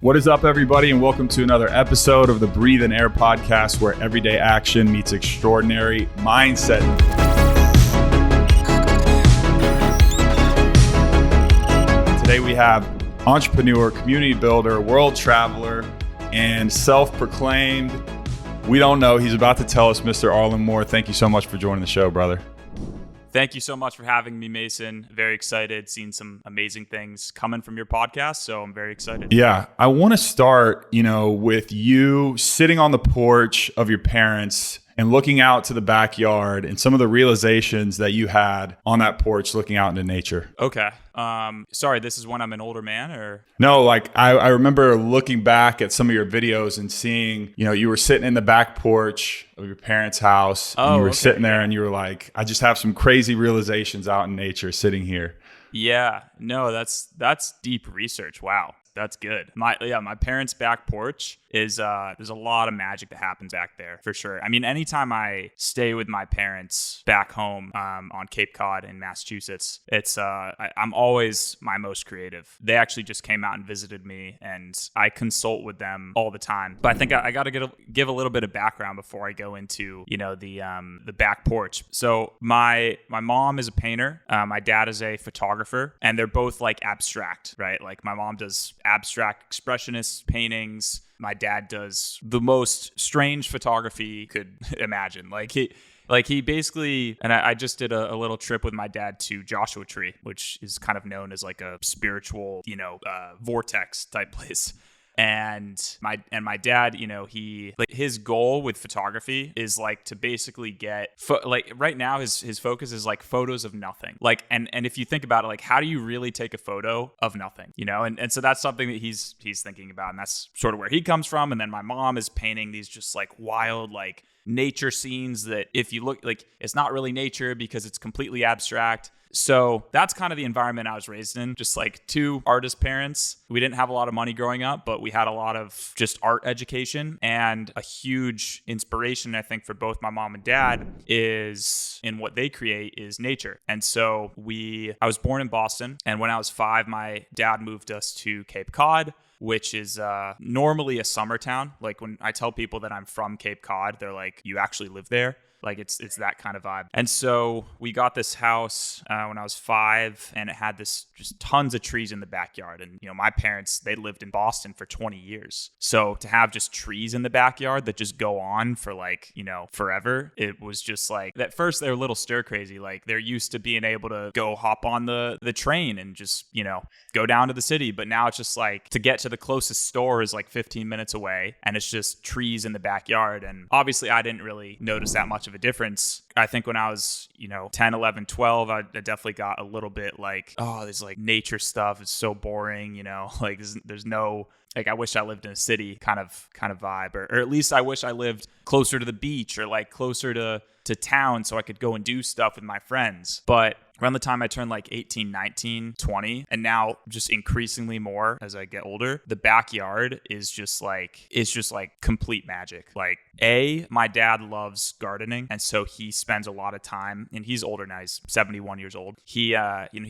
What is up, everybody, and welcome to another episode of the Breathin Air podcast, where everyday action meets extraordinary mindset. Today we have entrepreneur, community builder, world traveler, and self-proclaimed, we don't know, he's about to tell us, Mr. Arlin Moore. Thank you so much for joining the show, brother. Thank you so much for having me, Mason. Very excited. Seen some amazing things coming from your podcast, so I'm very excited. Yeah, I want to start, with you sitting on the porch of your parents and looking out to the backyard and some of the realizations that you had on that porch looking out into nature. Okay. Sorry, this is when I'm an older man, or? No, I remember looking back at some of your videos and seeing, you were sitting in the back porch of your parents' house. And you were sitting there and you were like, I just have some crazy realizations out in nature sitting here. Yeah, no, that's deep research. Wow. That's good. My parents' back porch is there's a lot of magic that happens back there for sure. I mean, anytime I stay with my parents back home on Cape Cod in Massachusetts, I'm always my most creative. They actually just came out and visited me, and I consult with them all the time. But I think I got to give a little bit of background before I go into the back porch. So my mom is a painter, my dad is a photographer, and they're both like abstract, right? Like my mom does abstract expressionist paintings. My dad does the most strange photography you could imagine. He basically, and I just did a little trip with my dad to Joshua Tree, which is kind of known as like a spiritual, vortex type place. And my dad, his goal with photography is like to basically get right now his focus is like photos of nothing. Like and if you think about it, like how do you really take a photo of nothing? And so that's something that he's thinking about, and that's sort of where he comes from. And then my mom is painting these just like wild like nature scenes that if you look like it's not really nature because it's completely abstract. So that's kind of the environment I was raised in, just like two artist parents. We didn't have a lot of money growing up, but we had a lot of just art education, and a huge inspiration, I think, for both my mom and dad is in what they create is nature. And so I was born in Boston, and when I was 5, my dad moved us to Cape Cod, which is normally a summer town. Like when I tell people that I'm from Cape Cod, they're like, you actually live there? Like it's that kind of vibe. And so we got this house when I was 5, and it had this just tons of trees in the backyard. And, my parents, they lived in Boston for 20 years. So to have just trees in the backyard that just go on for like, forever, it was just like, at first they were a little stir crazy. Like they're used to being able to go hop on the train and just, go down to the city. But now it's just like to get to the closest store is like 15 minutes away, and it's just trees in the backyard. And obviously I didn't really notice that much of a difference. I think when I was, 10, 11, 12, I definitely got a little bit like, oh, this like nature stuff is so boring, like there's no, like I wish I lived in a city kind of vibe, or at least I wish I lived closer to the beach or like closer to town so I could go and do stuff with my friends. But around the time I turned like 18, 19, 20, and now just increasingly more as I get older, the backyard is just like, complete magic. Like my dad loves gardening. And so he spends a lot of time, and he's older now, he's 71 years old. He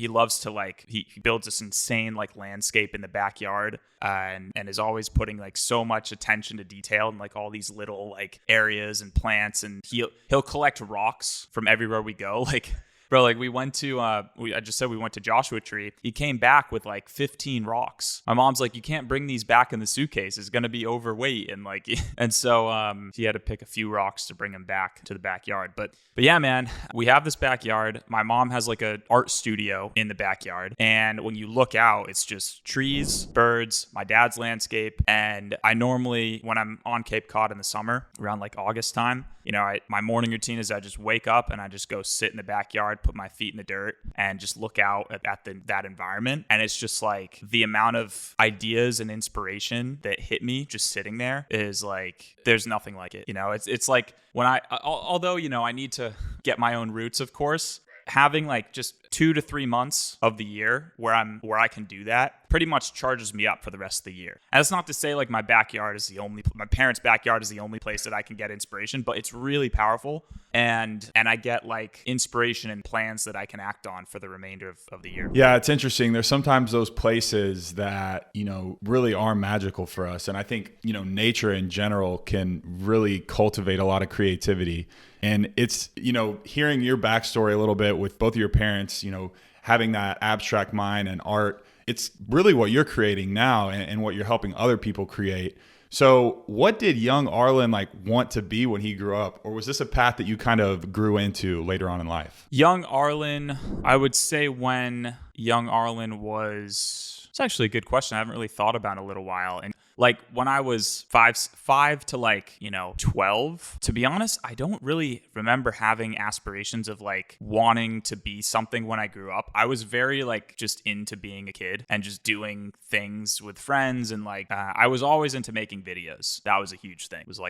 loves to like, he builds this insane like landscape in the backyard. And is always putting like so much attention to detail and like all these little like areas and plants, and he'll collect rocks from everywhere we go. Like, bro, like we went to, I just said we went to Joshua Tree. He came back with like 15 rocks. My mom's like, you can't bring these back in the suitcase. It's going to be overweight. And like, and so he had to pick a few rocks to bring him back to the backyard. But yeah, man, we have this backyard. My mom has like an art studio in the backyard. And when you look out, it's just trees, birds, my dad's landscape. And I normally, when I'm on Cape Cod in the summer, around like August time, my morning routine is I just wake up and I just go sit in the backyard, put my feet in the dirt, and just look out at that environment. And it's just like the amount of ideas and inspiration that hit me just sitting there is like, there's nothing like it. It's like when although I need to get my own roots, of course, having like just 2 to 3 months of the year where I can do that pretty much charges me up for the rest of the year. And that's not to say like my parents' backyard is the only place that I can get inspiration, but it's really powerful. And I get like inspiration and plans that I can act on for the remainder of the year. Yeah, it's interesting. There's sometimes those places that, really are magical for us. And I think, nature in general can really cultivate a lot of creativity. And it's, hearing your backstory a little bit with both of your parents, having that abstract mind and art, it's really what you're creating now and what you're helping other people create. So what did young Arlin want to be when he grew up? Or was this a path that you kind of grew into later on in life? Young Arlin, I would say when young Arlin it's actually a good question. I haven't really thought about it in a little while. And like when I was five to 12, to be honest, I don't really remember having aspirations of wanting to be something when I grew up. I was very just into being a kid and just doing things with friends. And I was always into making videos. That was a huge thing. It was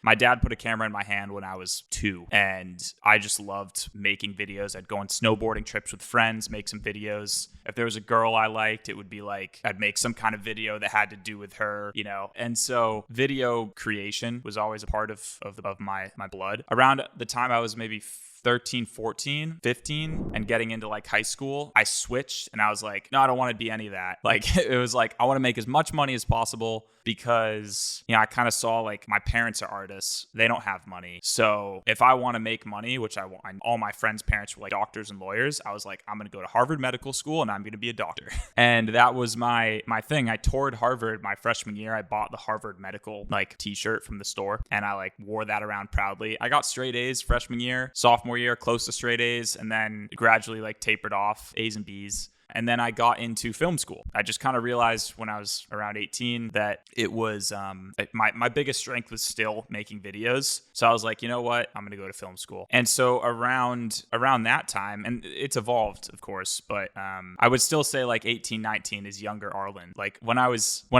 my dad put a camera in my hand when I was 2, and I just loved making videos. I'd go on snowboarding trips with friends, make some videos. If there was a girl I liked, it would be I'd make some kind of video that had to do with her, And so video creation was always a part of my blood. Around the time I was maybe 13, 14, 15 and getting into high school, I switched and I was no, I don't want to be any of that. It was I want to make as much money as possible because, I kind of saw my parents are artists. They don't have money. So if I want to make money, which I want, all my friends' parents were doctors and lawyers. I was I'm going to go to Harvard Medical School and I'm going to be a doctor. And that was my thing. I toured Harvard my freshman year. I bought the Harvard Medical t-shirt from the store and I wore that around proudly. I got straight A's freshman year, sophomore year, close to straight A's, and then gradually tapered off A's and B's. And then I got into film school. I just kind of realized when I was around 18 that it was my biggest strength was still making videos. So I was you know what? I'm going to go to film school. And so around that time, and it's evolved, of course, but I would still say 18, 19 is younger Arlin. When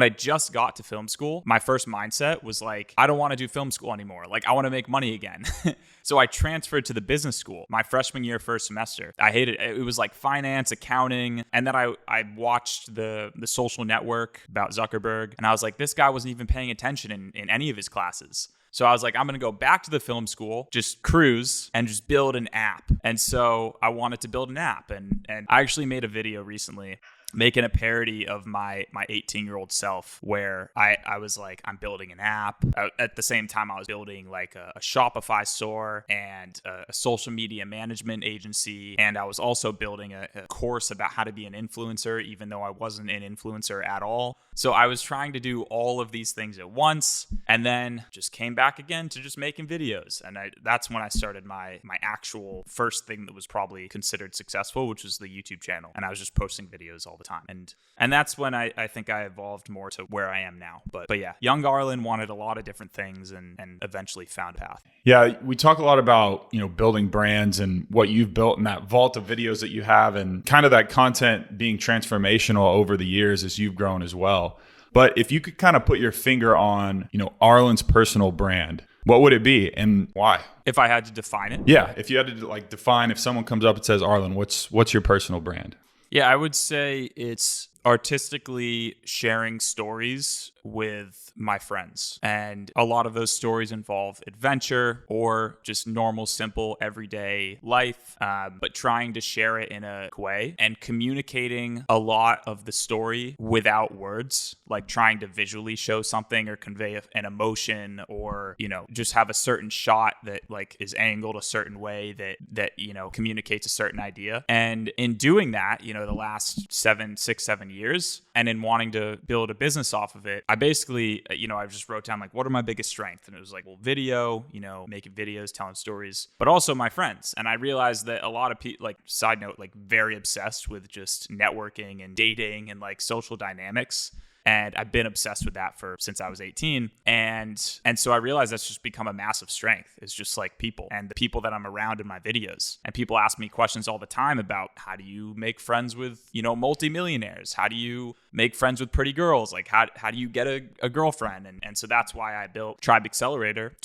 I just got to film school, my first mindset was I don't want to do film school anymore. I want to make money again. So I transferred to the business school my freshman year, first semester. I hated it. It was finance, accounting. And then I watched the Social Network about Zuckerberg. And I was this guy wasn't even paying attention in any of his classes. So I was I'm going to go back to the film school, just cruise and just build an app. And so I wanted to build an app. And I actually made a video recently making a parody of my 18-year-old self where I was I'm building an app. At the same time, I was building a Shopify store and a social media management agency. And I was also building a course about how to be an influencer, even though I wasn't an influencer at all. So I was trying to do all of these things at once and then just came back again to just making videos. And that's when I started my actual first thing that was probably considered successful, which was the YouTube channel. And I was just posting videos all the time. And that's when I think I evolved more to where I am now. But yeah, young Arlin wanted a lot of different things and eventually found a path. Yeah, we talk a lot about, building brands and what you've built in that vault of videos that you have and kind of that content being transformational over the years as you've grown as well. But if you could kind of put your finger on, Arlin's personal brand, what would it be and why? If I had to define it? Yeah, if you had to define, if someone comes up and says, Arlin, what's your personal brand? Yeah, I would say it's artistically sharing stories with my friends. And a lot of those stories involve adventure or just normal, simple, everyday life, but trying to share it in a way and communicating a lot of the story without words, trying to visually show something or convey an emotion or, just have a certain shot that is angled a certain way that communicates a certain idea. And in doing that, the last 7 years and in wanting to build a business off of it, I basically, I just wrote down what are my biggest strengths? And it was video, making videos, telling stories, but also my friends. And I realized that a lot of people, side note, very obsessed with just networking and dating and social dynamics. And I've been obsessed with that since I was 18. And so I realized that's just become a massive strength. It's just like people and the people that I'm around in my videos. And people ask me questions all the time about how do you make friends with, multimillionaires? How do you make friends with pretty girls? Like how do you get a girlfriend? And so that's why I built Tribe Accelerator.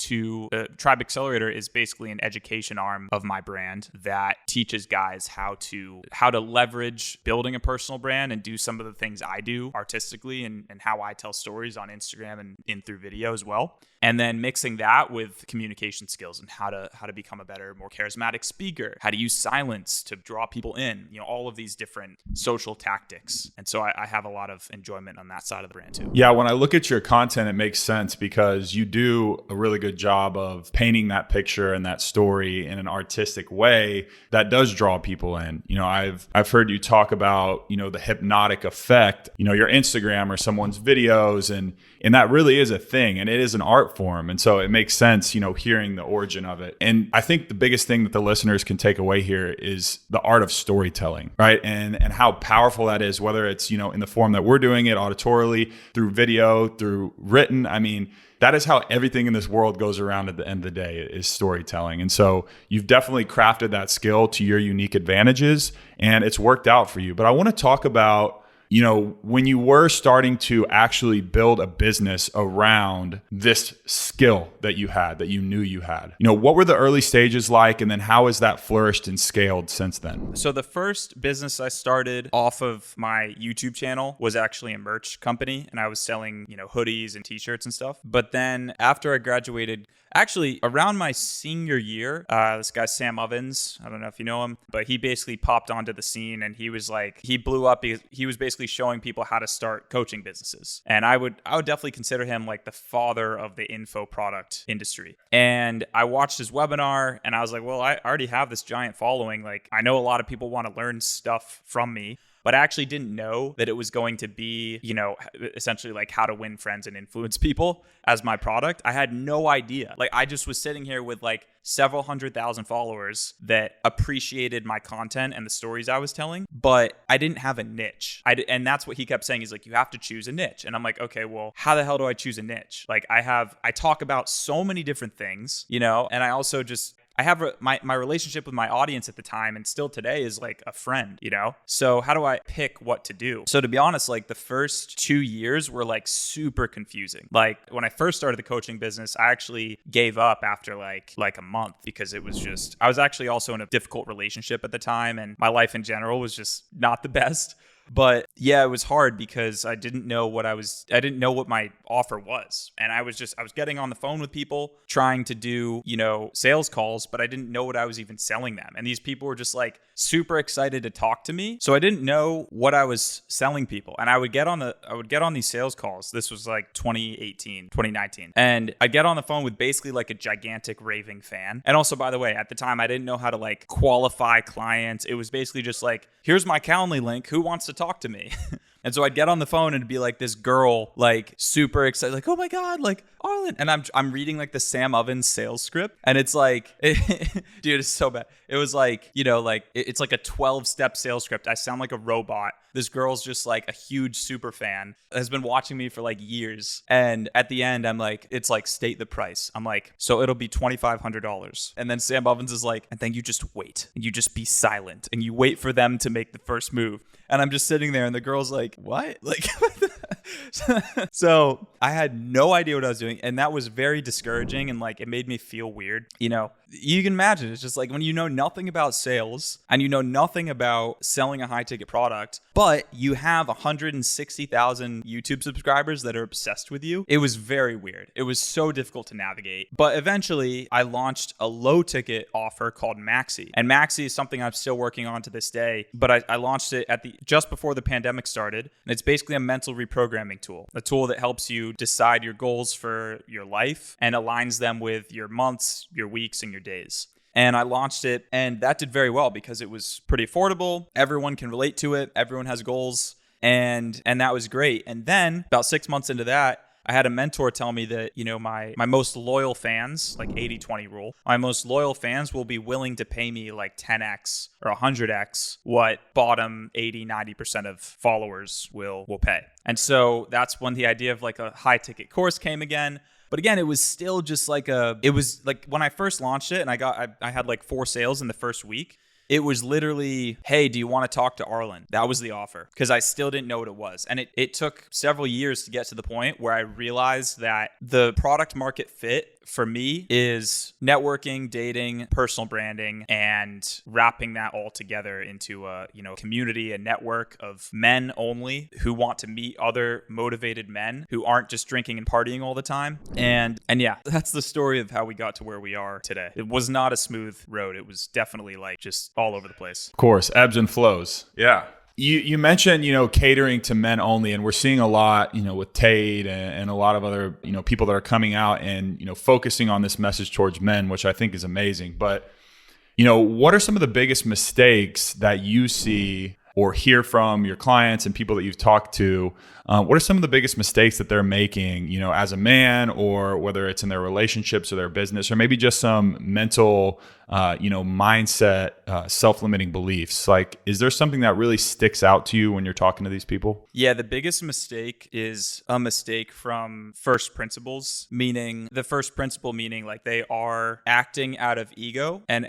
Tribe Accelerator is basically an education arm of my brand that teaches guys how to leverage building a personal brand and do some of the things I do artistically and how I tell stories on Instagram and in through video as well. And then mixing that with communication skills and how to become a better, more charismatic speaker, how to use silence to draw people in, all of these different social tactics. And so I have a lot of enjoyment on that side of the brand too. Yeah, when I look at your content, it makes sense because you do a really good job of painting that picture and that story in an artistic way that does draw people in. I've heard you talk about, the hypnotic effect, your Instagram or someone's videos, and that really is a thing, and it is an art form. And so it makes sense, hearing the origin of it. And I think the biggest thing that the listeners can take away here is the art of storytelling, right? And how powerful that is, whether it's, in the form that we're doing it auditorily, through video, through written. I mean, that is how everything in this world goes around at the end of the day is storytelling. And so you've definitely crafted that skill to your unique advantages, and it's worked out for you. But I want to talk about, when you were starting to actually build a business around this skill that you had, that you knew you had, what were the early stages like? And then how has that flourished and scaled since then? So the first business I started off of my YouTube channel was actually a merch company, and I was selling, hoodies and t-shirts and stuff. But then after I graduated, actually around my senior year, this guy, Sam Ovens, I don't know if you know him, but he basically popped onto the scene, and he blew up because he was basically showing people how to start coaching businesses. And I would definitely consider him like the father of the info product industry. And I watched his webinar, and I was like, well, I already have this giant following. Like, I know a lot of people want to learn stuff from me, but I actually didn't know that it was going to be, essentially like how to win friends and influence people as my product. I had no idea. Like, I just was sitting here with like several 100,000 followers that appreciated my content and the stories I was telling, but I didn't have a niche. And that's what he kept saying. He's like, you have to choose a niche. And I'm like, okay, well, how the hell do I choose a niche? Like, I talk about so many different things, and I also I have my relationship with my audience at the time and still today is like a friend, So how do I pick what to do? So to be honest, like the first 2 years were like super confusing. Like when I first started the coaching business, I actually gave up after like a month because it was just, I was actually also in a difficult relationship at the time, and my life in general was just not the best. But yeah, it was hard because I didn't know what my offer was. And I was getting on the phone with people trying to do, sales calls, but I didn't know what I was even selling them. And these people were just like super excited to talk to me. So I didn't know what I was selling people. And I would get on these sales calls. This was like 2019. And I'd get on the phone with basically like a gigantic raving fan. And also, by the way, at the time, I didn't know how to like qualify clients. It was basically just like, here's my Calendly link. Who wants to talk to me? And so I'd get on the phone and it'd be like this girl, like super excited, like, oh my God, like Arlin. And I'm reading like the Sam Ovens sales script. And it's like, dude, it's so bad. It was like, it's like a 12-step sales script. I sound like a robot. This girl's just like a huge super fan, has been watching me for like years. And at the end, I'm like, it's like, state the price. I'm like, so it'll be $2,500. And then Sam Ovens is like, and then you just wait and you just be silent and you wait for them to make the first move. And I'm just sitting there and the girl's like, what? Like, so I had no idea what I was doing. And that was very discouraging. And like, it made me feel weird. You can imagine it's just like when you know nothing about sales and you know nothing about selling a high ticket product, but you have 160,000 YouTube subscribers that are obsessed with you. It was very weird. It was so difficult to navigate. But eventually I launched a low ticket offer called Maxi. And Maxi is something I'm still working on to this day, but I launched it just before the pandemic started. And it's basically a mental reprogramming tool, a tool that helps you decide your goals for your life and aligns them with your months, your weeks, and your days. And I launched it, and that did very well because it was pretty affordable. Everyone can relate to it. Everyone has goals, and that was great. And then about 6 months into that, I had a mentor tell me that, my most loyal fans, like 80-20 rule, my most loyal fans will be willing to pay me like 10x or 100x what bottom 80-90% of followers will pay. And so that's when the idea of like a high ticket course came again. But again, it was still just it was like when I first launched it and I had like 4 sales in the first week. It was literally, hey, do you want to talk to Arlin? That was the offer, because I still didn't know what it was. And it took several years to get to the point where I realized that the product market fit for me is networking, dating, personal branding, and wrapping that all together into a community, a network of men only who want to meet other motivated men who aren't just drinking and partying all the time. And yeah, that's the story of how we got to where we are today. It was not a smooth road. It was definitely like just all over the place. Of course, ebbs and flows. Yeah. You mentioned, catering to men only, and we're seeing a lot, with Tate and a lot of other, people that are coming out and, focusing on this message towards men, which I think is amazing. But, what are some of the biggest mistakes that you see or hear from your clients and people that you've talked to? What are some of the biggest mistakes that they're making, as a man, or whether it's in their relationships or their business, or maybe just some mental, mindset, self-limiting beliefs? Like, is there something that really sticks out to you when you're talking to these people? Yeah, the biggest mistake is a mistake from first principles, meaning like they are acting out of ego and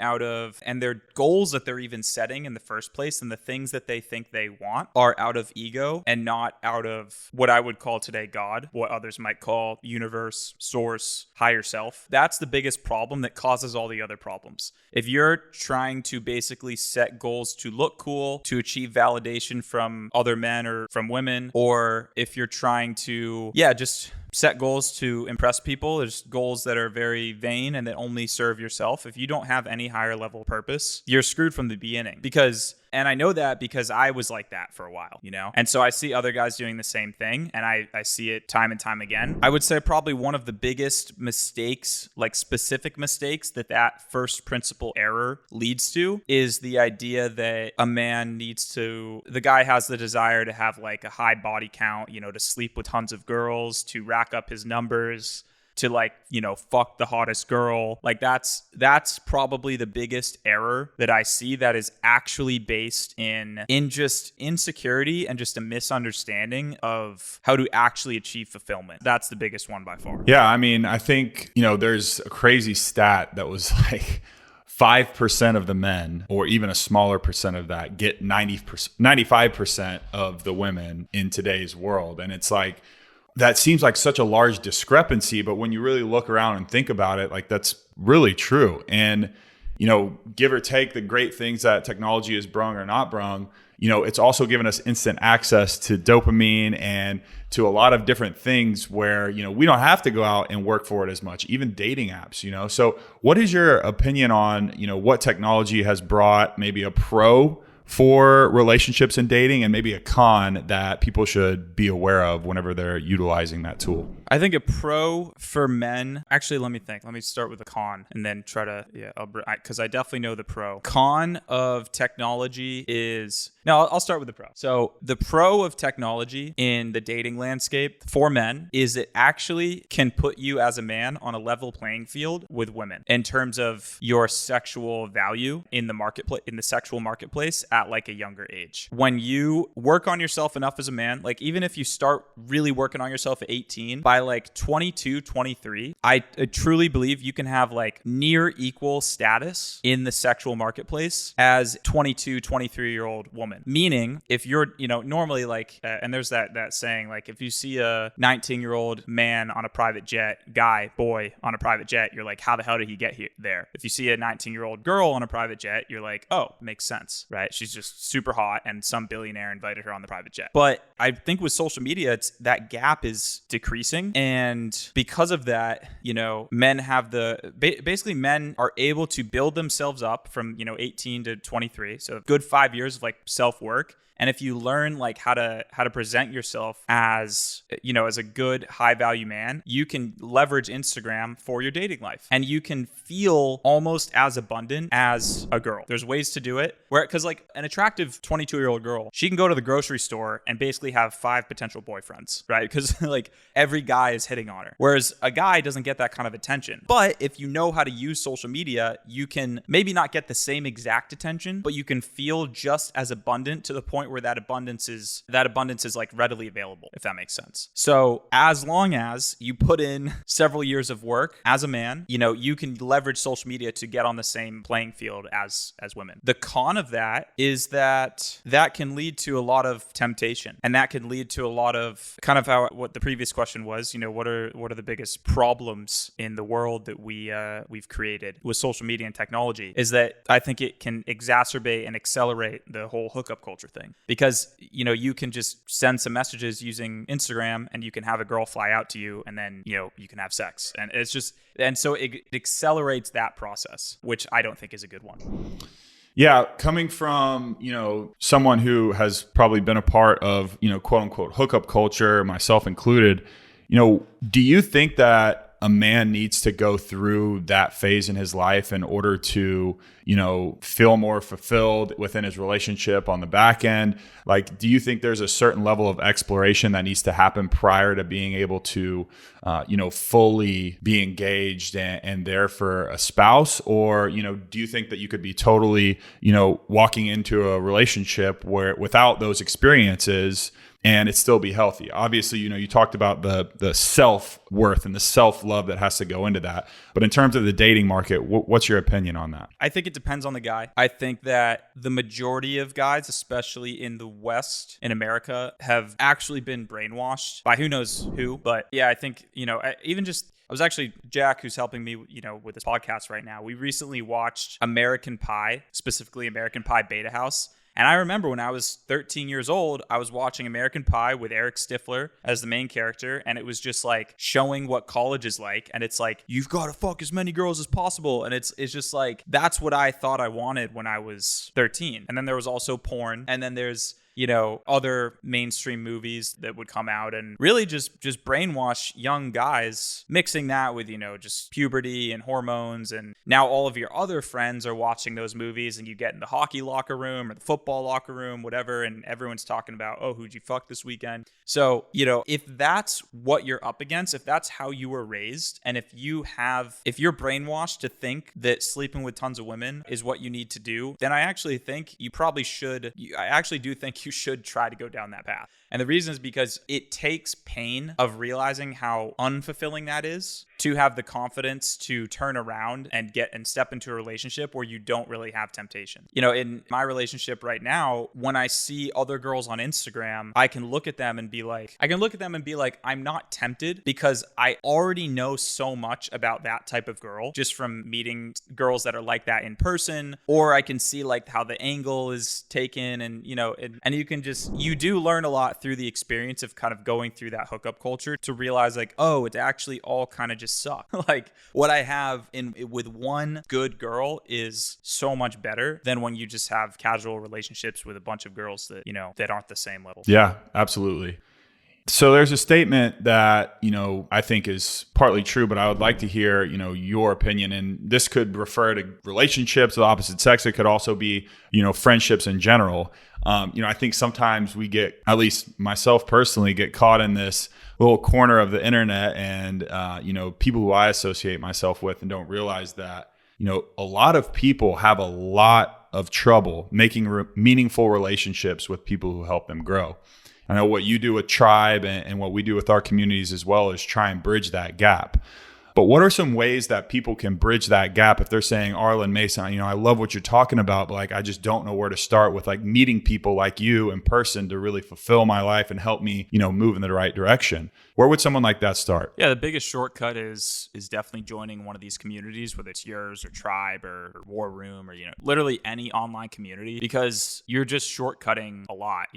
their goals that they're even setting in the first place, and the things that they think they want are out of ego and not out of what I would call today God, what others might call universe, source, higher self. That's the biggest problem that causes all the other problems. If you're trying to basically set goals to look cool, to achieve validation from other men or from women, or if you're trying to, just set goals to impress people, there's goals that are very vain and that only serve yourself. If you don't have any higher level purpose, you're screwed from the beginning. And I know that because I was like that for a while, And so I see other guys doing the same thing, and I see it time and time again. I would say probably one of the biggest mistakes, like specific mistakes that first principle error leads to, is the idea that a man the guy has the desire to have like a high body count, to sleep with tons of girls, to rack up his numbers, to fuck the hottest girl. Like that's probably the biggest error that I see, that is actually based in just insecurity and just a misunderstanding of how to actually achieve fulfillment. That's the biggest one by far. Yeah. I mean, I think, there's a crazy stat that was like 5% of the men, or even a smaller percent of that, get 95% of the women in today's world. And it's like, that seems like such a large discrepancy, but when you really look around and think about it, like that's really true. And, give or take the great things that technology has brung or not brung, it's also given us instant access to dopamine and to a lot of different things where, we don't have to go out and work for it as much, even dating apps, So what is your opinion on, what technology has brought maybe a pro for relationships and dating, and maybe a con that people should be aware of whenever they're utilizing that tool? I think a pro for men, actually, let me think. Let me start with the con and then try to, because I definitely know the pro. Con of technology is, I'll start with the pro. So the pro of technology in the dating landscape for men is it actually can put you as a man on a level playing field with women in terms of your sexual value in the marketplace, in the sexual marketplace at like a younger age. When you work on yourself enough as a man, like even if you start really working on yourself at 18, by like 22, 23, I truly believe you can have like near equal status in the sexual marketplace as 22, 23-year-old woman. Meaning if you're, normally like, and there's that saying, like if you see a 19-year-old man on a private jet, boy on a private jet, you're like, how the hell did he get there? If you see a 19-year-old girl on a private jet, you're like, oh, makes sense, right? She's just super hot and some billionaire invited her on the private jet. But I think with social media, that gap is decreasing. And because of that, men have basically men are able to build themselves up from, 18 to 23. So a good 5 years of like self-work. And if you learn like how to present yourself as, as a good high value man, you can leverage Instagram for your dating life, and you can feel almost as abundant as a girl. There's ways to do it because like an attractive 22-year-old girl, she can go to the grocery store and basically have 5 potential boyfriends, right? Because like every guy is hitting on her. Whereas a guy doesn't get that kind of attention. But if you know how to use social media, you can maybe not get the same exact attention, but you can feel just as abundant to the point where that abundance is like readily available, if that makes sense. So as long as you put in several years of work as a man, you can leverage social media to get on the same playing field as women. The con of that is that can lead to a lot of temptation, and that can lead to a lot of kind of what the previous question was, what are the biggest problems in the world that we've created with social media and technology, is that I think it can exacerbate and accelerate the whole hookup culture thing, because you can just send some messages using Instagram and you can have a girl fly out to you, and then you can have sex, and so it accelerates that process, which I don't think is a good one. Yeah, coming from, someone who has probably been a part of, quote unquote hookup culture, myself included, do you think that a man needs to go through that phase in his life in order to, feel more fulfilled within his relationship on the back end? Like, do you think there's a certain level of exploration that needs to happen prior to being able to, fully be engaged and there for a spouse? Or, do you think that you could be totally, walking into a relationship where without those experiences and it still be healthy? Obviously, you talked about the self-worth and the self-love that has to go into that. But in terms of the dating market, what's your opinion on that? I think it depends on the guy. I think that the majority of guys, especially in the West, in America, have actually been brainwashed by who knows who. But yeah, I think, I was actually, Jack, who's helping me, with this podcast right now, we recently watched American Pie, specifically American Pie Beta House. And I remember when I was 13 years old, I was watching American Pie with Eric Stifler as the main character. And it was just like showing what college is like. And it's like, you've got to fuck as many girls as possible. And it's just like, that's what I thought I wanted when I was 13. And then there was also porn. And then there's other mainstream movies that would come out and really just brainwash young guys, mixing that with, just puberty and hormones. And now all of your other friends are watching those movies, and you get in the hockey locker room or the football locker room, whatever, and everyone's talking about, oh, who'd you fuck this weekend? So, if that's what you're up against, if that's how you were raised, and if you're brainwashed to think that sleeping with tons of women is what you need to do, then I actually think you probably should. I actually do think you should try to go down that path. And the reason is because it takes pain of realizing how unfulfilling that is to have the confidence to turn around and step into a relationship where you don't really have temptation. In my relationship right now, when I see other girls on Instagram, I can look at them and be like, I'm not tempted, because I already know so much about that type of girl just from meeting girls that are like that in person, or I can see like how the angle is taken, and you do learn a lot through the experience of kind of going through that hookup culture to realize like, oh, it actually all kind of just suck. Like what I have with one good girl is so much better than when you just have casual relationships with a bunch of girls that, that aren't the same level. Yeah, absolutely. So there's a statement that, I think is partly true, but I would like to hear, your opinion. And this could refer to relationships with the opposite sex. It could also be, friendships in general. I think sometimes we get, at least myself personally, get caught in this little corner of the internet and, people who I associate myself with and don't realize that, a lot of people have a lot of trouble making meaningful relationships with people who help them grow. I know what you do with Tribe and what we do with our communities as well is try and bridge that gap. But what are some ways that people can bridge that gap if they're saying, Arlin, Mason, I love what you're talking about, but like, I just don't know where to start with like meeting people like you in person to really fulfill my life and help me, move in the right direction. Where would someone like that start? Yeah, the biggest shortcut is definitely joining one of these communities, whether it's yours or Tribe or War Room or, literally any online community, because you're just shortcutting a lot,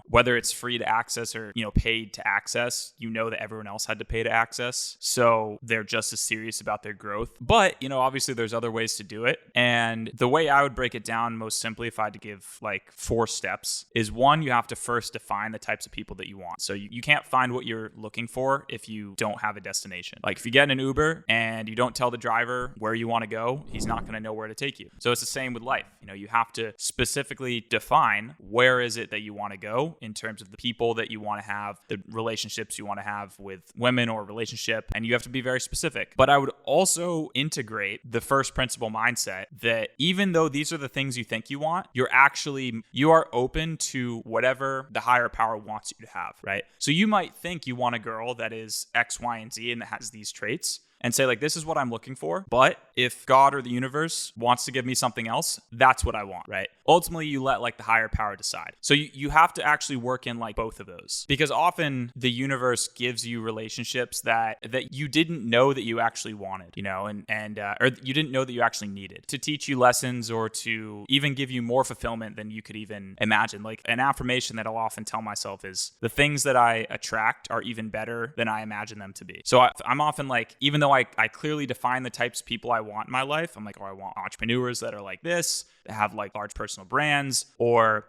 whether it's free to access or, paid to access, that everyone else had to pay to access. So they're just as serious about their growth. But, obviously there's other ways to do it. And the way I would break it down most simply, if I had to give like 4 steps, is one, you have to first define the types of people that you want. So you can't find what you're looking for if you don't have a destination. Like if you get in an Uber and you don't tell the driver where you want to go, he's not going to know where to take you. So it's the same with life. You have to specifically define where is it that you want to go in terms of the people that you want to have, the relationships you want to have with women or relationship, and you have to be very specific. But I would also integrate the first principle mindset that even though these are the things you think you want, you are open to whatever the higher power wants you to have, right? So you might think you want a girl that is X, Y, and Z and that has these traits, and say like, this is what I'm looking for. But if God or the universe wants to give me something else, that's what I want, right? Ultimately, you let like the higher power decide. So you have to actually work in like both of those, because often the universe gives you relationships that you didn't know that you actually wanted, or you didn't know that you actually needed, to teach you lessons or to even give you more fulfillment than you could even imagine. Like an affirmation that I'll often tell myself is, the things that I attract are even better than I imagine them to be. So I'm often like, even though I clearly define the types of people I want in my life, I'm like, I want entrepreneurs that are like this, that have like large personal brands, or,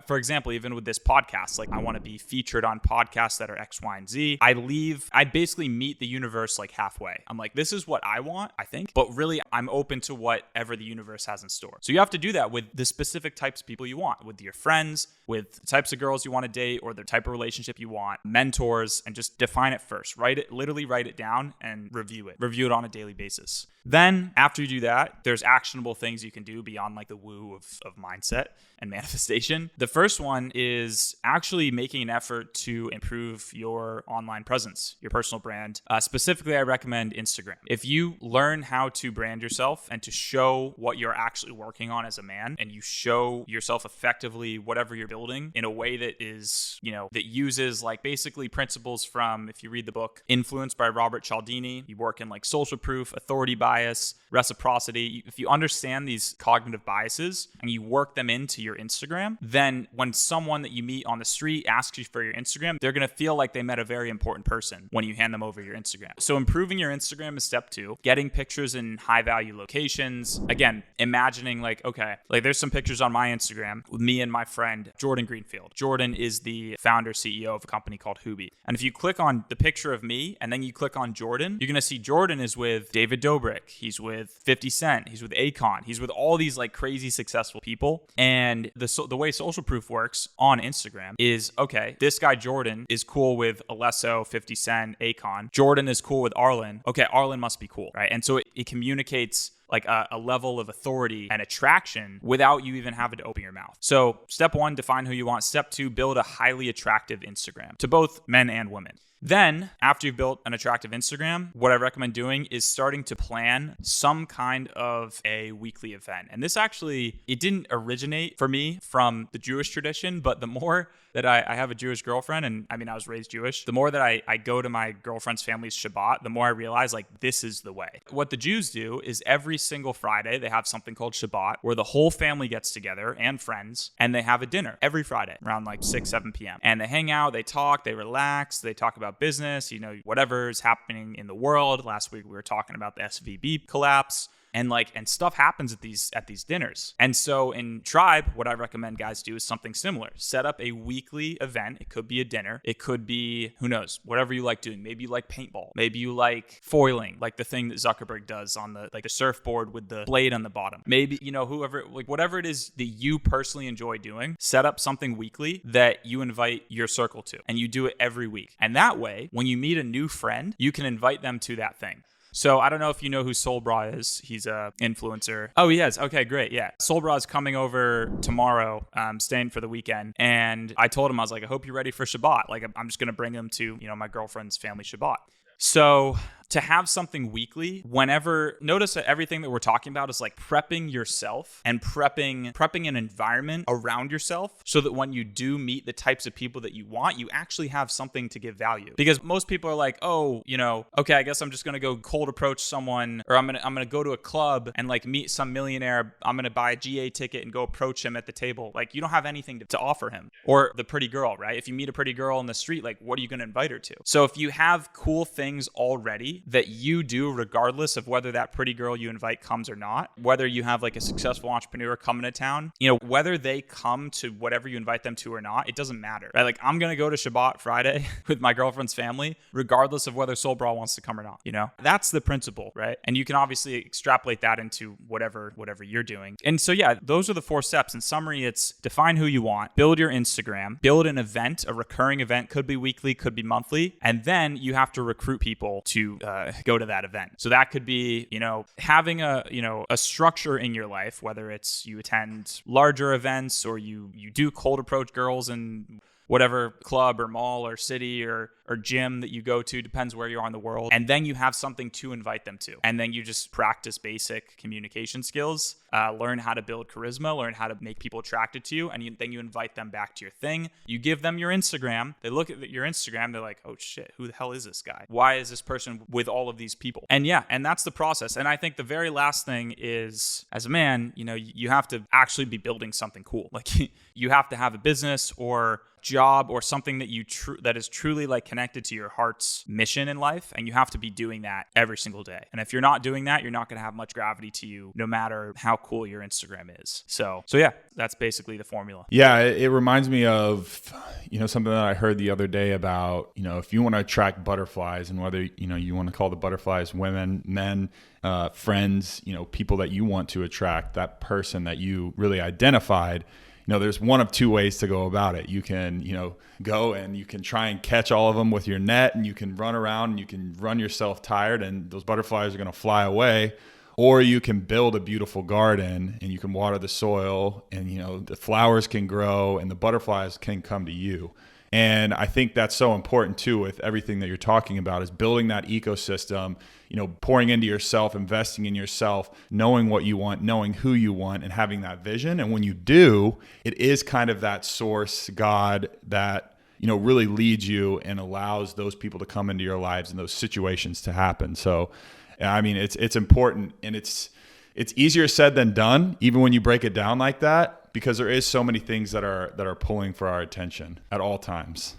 for example, even with this podcast, like I want to be featured on podcasts that are X, Y, and Z. I basically meet the universe like halfway. I'm like, this is what I want, I think, but really I'm open to whatever the universe has in store. So you have to do that with the specific types of people you want, with your friends, with the types of girls you want to date, or the type of relationship you want, mentors, and just define it first. Literally write it down and review it on a daily basis. Then after you do that, there's actionable things you can do beyond like the woo of mindset and manifestation. The first one is actually making an effort to improve your online presence, your personal brand. Specifically, I recommend Instagram. If you learn how to brand yourself and to show what you're actually working on as a man, and you show yourself effectively whatever you're building in a way that is, that uses like basically principles from, if you read the book Influenced by Robert Cialdini, you work in like social proof, authority bias, reciprocity. If you understand these cognitive biases and you work them into your Instagram, then when someone that you meet on the street asks you for your Instagram, they're going to feel like they met a very important person when you hand them over your Instagram. So improving your Instagram is step 2. Getting pictures in high value locations. Again, imagining like, okay, like there's some pictures on my Instagram with me and my friend, Jordan Greenfield. Jordan is the founder, CEO of a company called Hubi. And if you click on the picture of me and then you click on Jordan, you're going to see Jordan is with David Dobrik. He's with 50 Cent. He's with Akon. He's with all these like crazy successful people. And the way social proof works on Instagram is, okay, this guy Jordan is cool with Alesso, 50 Cent, Akon. Jordan is cool with Arlin. Okay, Arlin must be cool, right? And so it communicates like a level of authority and attraction without you even having to open your mouth. So step 1, define who you want. Step 2, build a highly attractive Instagram to both men and women. Then, after you've built an attractive Instagram, what I recommend doing is starting to plan some kind of a weekly event. And this actually, it didn't originate for me from the Jewish tradition, but the more that I have a Jewish girlfriend, and I mean, I was raised Jewish, the more that I go to my girlfriend's family's Shabbat, the more I realize like this is the way. What the Jews do is every single Friday, they have something called Shabbat, where the whole family gets together and friends, and they have a dinner every Friday around like 6, 7 p.m. And they hang out, they talk, they relax, they talk about business, whatever is happening in the world. Last week we were talking about the SVB collapse. And stuff happens at these dinners. And so in Tribe, what I recommend guys do is something similar. Set up a weekly event. It could be a dinner. It could be, who knows, whatever you like doing. Maybe you like paintball. Maybe you like foiling, like the thing that Zuckerberg does on the surfboard with the blade on the bottom. Maybe, whoever, like whatever it is that you personally enjoy doing, set up something weekly that you invite your circle to, and you do it every week. And that way, when you meet a new friend, you can invite them to that thing. So I don't know if you know who Soul Bra is. He's a influencer. Oh, he is. Okay, great. Yeah. Soul Bra is coming over tomorrow, staying for the weekend. And I told him, I was like, I hope you're ready for Shabbat. Like, I'm just going to bring him to, my girlfriend's family Shabbat. So to have something weekly, notice that everything that we're talking about is like prepping yourself and prepping an environment around yourself so that when you do meet the types of people that you want, you actually have something to give value. Because most people are like, oh, okay, I guess I'm just going to go cold approach someone, or I'm going to go to a club and like meet some millionaire. I'm going to buy a GA ticket and go approach him at the table. Like, you don't have anything to offer him. Or the pretty girl, right? If you meet a pretty girl on the street, like, what are you going to invite her to? So if you have cool things already that you do, regardless of whether that pretty girl you invite comes or not, whether you have like a successful entrepreneur coming to town, whether they come to whatever you invite them to or not, it doesn't matter, right? Like, I'm going to go to Shabbat Friday with my girlfriend's family, regardless of whether Soul Bra wants to come or not, That's the principle, right? And you can obviously extrapolate that into whatever you're doing. And so, yeah, those are the 4 steps. In summary, it's define who you want, build your Instagram, build an event, a recurring event, could be weekly, could be monthly, and then you have to recruit people to go to that event. So that could be, having a structure in your life, whether it's you attend larger events or you do cold approach girls in whatever club or mall or city or gym that you go to, depends where you are in the world. And then you have something to invite them to. And then you just practice basic communication skills, learn how to build charisma, learn how to make people attracted to you. And then you invite them back to your thing. You give them your Instagram. They look at your Instagram. They're like, oh shit, who the hell is this guy? Why is this person with all of these people? And yeah, and that's the process. And I think the very last thing is, as a man, you have to actually be building something cool. Like, you have to have a business or job or something that that is truly like connected to your heart's mission in life, and you have to be doing that every single day. And if you're not doing that, you're not going to have much gravity to you, no matter how cool your Instagram is. So yeah, that's basically the formula. Yeah, it reminds me of something that I heard the other day about if you want to attract butterflies, and whether you want to call the butterflies women, men, friends, people that you want to attract, that person that you really identified. There's one of 2 ways to go about it. You can, go and you can try and catch all of them with your net, and you can run around and you can run yourself tired, and those butterflies are going to fly away. Or you can build a beautiful garden and you can water the soil, and, the flowers can grow and the butterflies can come to you. And I think that's so important too with everything that you're talking about, is building that ecosystem, pouring into yourself, investing in yourself, knowing what you want, knowing who you want, and having that vision. And when you do, it is kind of that source, God, that really leads you and allows those people to come into your lives and those situations to happen. So, I mean, it's important, and it's easier said than done, even when you break it down like that, because there is so many things that are pulling for our attention at all times.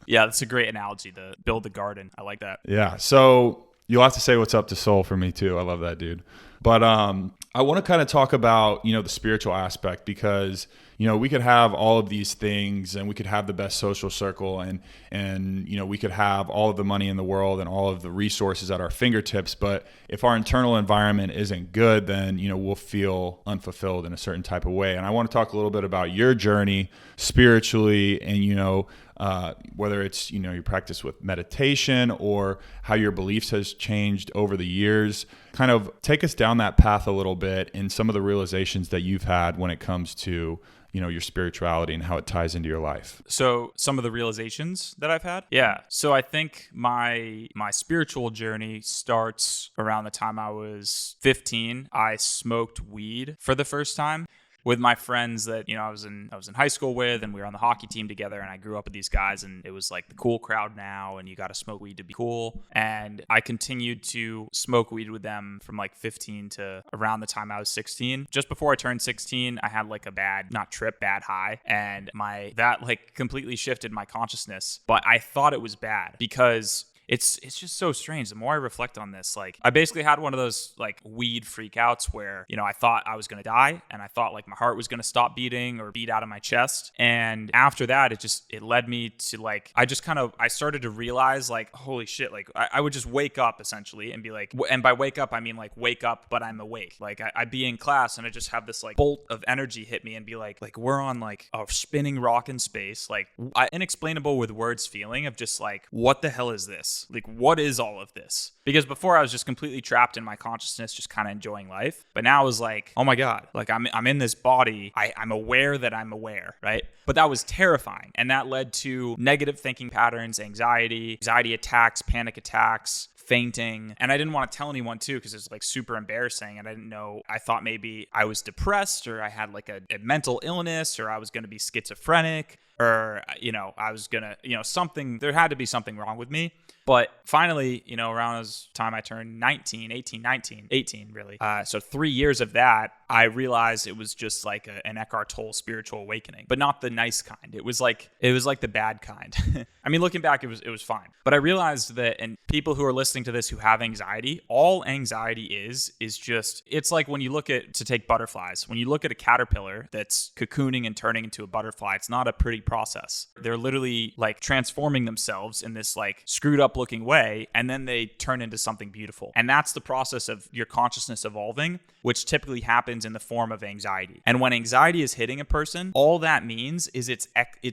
Yeah, that's a great analogy, to build the garden. I like that. Yeah. So you'll have to say what's up to Soul for me too. I love that, dude. But I want to kind of talk about, the spiritual aspect, because, we could have all of these things, and we could have the best social circle, and we could have all of the money in the world and all of the resources at our fingertips. But if our internal environment isn't good, then, we'll feel unfulfilled in a certain type of way. And I want to talk a little bit about your journey spiritually, and, whether it's, your practice with meditation or how your beliefs has changed over the years. Kind of take us down that path a little bit, and some of the realizations that you've had when it comes to, your spirituality and how it ties into your life. So some of the realizations that I've had. Yeah. So I think my spiritual journey starts around the time I was 15. I smoked weed for the first time with my friends that, I was in high school with, and we were on the hockey team together, and I grew up with these guys, and it was like the cool crowd now, and you got to smoke weed to be cool. And I continued to smoke weed with them from like 15 to around the time I was 16. Just before I turned 16, I had like a bad high, and that like completely shifted my consciousness. But I thought it was bad because it's just so strange. The more I reflect on this, like, I basically had one of those like weed freakouts where, I thought I was going to die, and I thought like my heart was going to stop beating or beat out of my chest. And after that, it led me to like, I started to realize like, holy shit, like I would just wake up essentially and be like, and by wake up, I mean like wake up, but I'm awake. Like I'd be in class and I just have this like bolt of energy hit me and be like we're on like a spinning rock in space, like inexplainable with words feeling of just like, what the hell is this? Like, what is all of this? Because before I was just completely trapped in my consciousness, just kind of enjoying life. But now I was like, oh my God, like I'm in this body. I'm aware that I'm aware, right? But that was terrifying. And that led to negative thinking patterns, anxiety attacks, panic attacks, fainting. And I didn't want to tell anyone too, because it's like super embarrassing. And I didn't know, I thought maybe I was depressed, or I had like a mental illness, or I was going to be schizophrenic, or, I was going to, something, there had to be something wrong with me. But finally, around the time I turned 18 really. So 3 years of that, I realized it was just like an Eckhart Tolle spiritual awakening, but not the nice kind. It was like the bad kind. I mean, looking back, it was fine. But I realized that, and people who are listening to this who have anxiety, all anxiety is just, it's like when you look at, to take butterflies, when you look at a caterpillar that's cocooning and turning into a butterfly, it's not a pretty process. They're literally like transforming themselves in this like screwed up looking way, and then they turn into something beautiful. And that's the process of your consciousness evolving, which typically happens in the form of anxiety. And when anxiety is hitting a person, all that means is it's